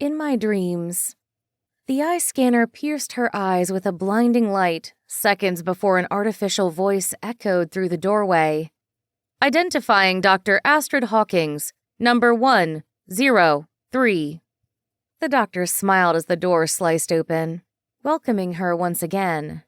In my dreams. The eye scanner pierced her eyes with a blinding light, seconds before an artificial voice echoed through the doorway. Identifying Dr. Astrid Hawkins, number 103. The doctor smiled as the door sliced open, welcoming her once again.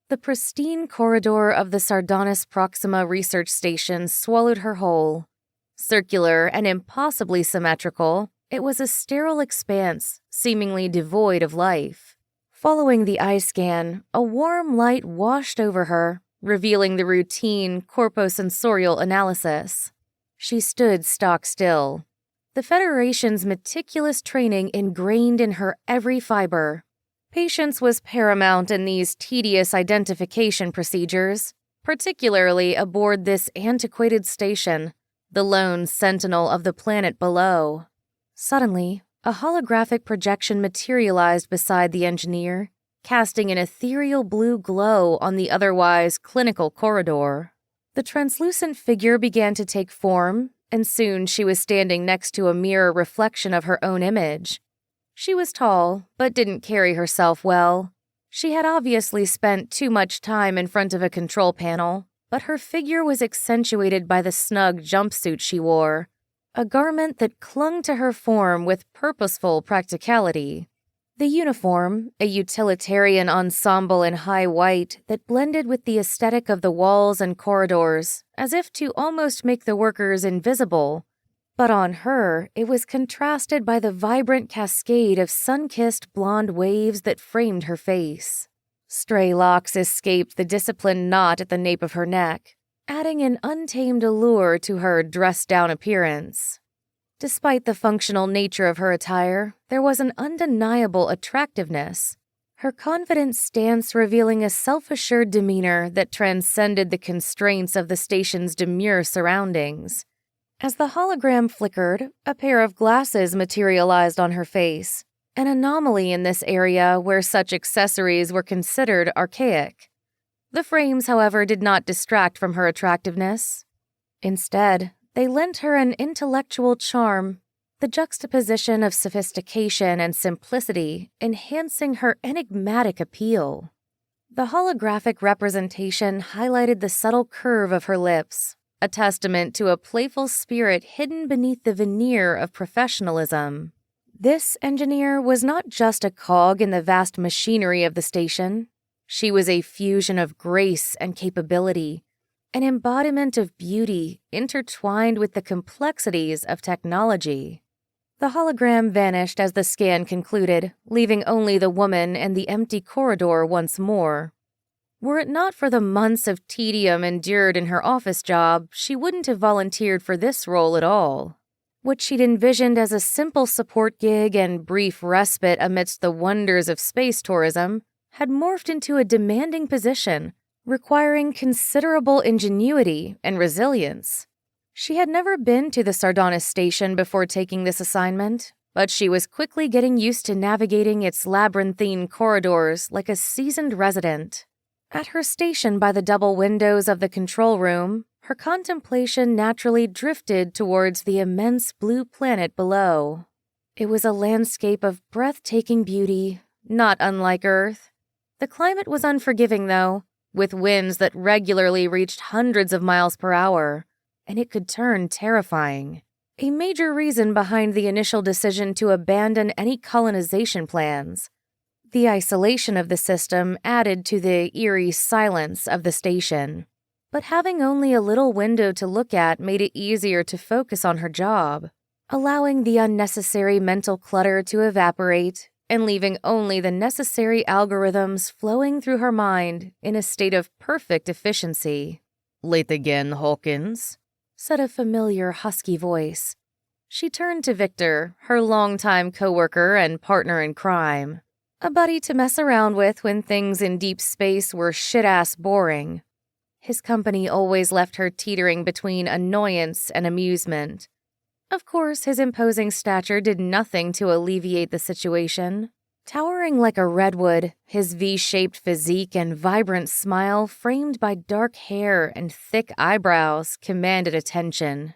The pristine corridor of the Sardonis Proxima Research Station swallowed her whole. Circular and impossibly symmetrical, it was a sterile expanse, seemingly devoid of life. Following the eye scan, a warm light washed over her, revealing the routine corposensorial analysis. She stood stock still, the Federation's meticulous training ingrained in her every fiber. Patience was paramount in these tedious identification procedures, particularly aboard this antiquated station, the lone sentinel of the planet below. Suddenly, a holographic projection materialized beside the engineer, casting an ethereal blue glow on the otherwise clinical corridor. The translucent figure began to take form, and soon she was standing next to a mirror reflection of her own image. She was tall, but didn't carry herself well. She had obviously spent too much time in front of a control panel, but her figure was accentuated by the snug jumpsuit she wore, a garment that clung to her form with purposeful practicality. The uniform, a utilitarian ensemble in high white that blended with the aesthetic of the walls and corridors, as if to almost make the workers invisible. But on her, it was contrasted by the vibrant cascade of sun-kissed blonde waves that framed her face. Stray locks escaped the disciplined knot at the nape of her neck, adding an untamed allure to her dressed-down appearance. Despite the functional nature of her attire, there was an undeniable attractiveness, her confident stance revealing a self-assured demeanor that transcended the constraints of the station's demure surroundings. As the hologram flickered, a pair of glasses materialized on her face, an anomaly in this area where such accessories were considered archaic. The frames, however, did not distract from her attractiveness. Instead, they lent her an intellectual charm, the juxtaposition of sophistication and simplicity enhancing her enigmatic appeal. The holographic representation highlighted the subtle curve of her lips, a testament to a playful spirit hidden beneath the veneer of professionalism. This engineer was not just a cog in the vast machinery of the station. She was a fusion of grace and capability, an embodiment of beauty intertwined with the complexities of technology. The hologram vanished as the scan concluded, leaving only the woman and the empty corridor once more. Were it not for the months of tedium endured in her office job, she wouldn't have volunteered for this role at all. What she'd envisioned as a simple support gig and brief respite amidst the wonders of space tourism had morphed into a demanding position, requiring considerable ingenuity and resilience. She had never been to the Sardonis station before taking this assignment, but she was quickly getting used to navigating its labyrinthine corridors like a seasoned resident. At her station by the double windows of the control room, her contemplation naturally drifted towards the immense blue planet below. It was a landscape of breathtaking beauty, not unlike Earth. The climate was unforgiving, though, with winds that regularly reached hundreds of miles per hour, and it could turn terrifying. A major reason behind the initial decision to abandon any colonization plans. The isolation of the system added to the eerie silence of the station. But having only a little window to look at made it easier to focus on her job, allowing the unnecessary mental clutter to evaporate and leaving only the necessary algorithms flowing through her mind in a state of perfect efficiency. "Late again, Hawkins," said a familiar husky voice. She turned to Victor, her longtime coworker and partner in crime. A buddy to mess around with when things in deep space were shit-ass boring. His company always left her teetering between annoyance and amusement. Of course, his imposing stature did nothing to alleviate the situation. Towering like a redwood, his V-shaped physique and vibrant smile framed by dark hair and thick eyebrows commanded attention.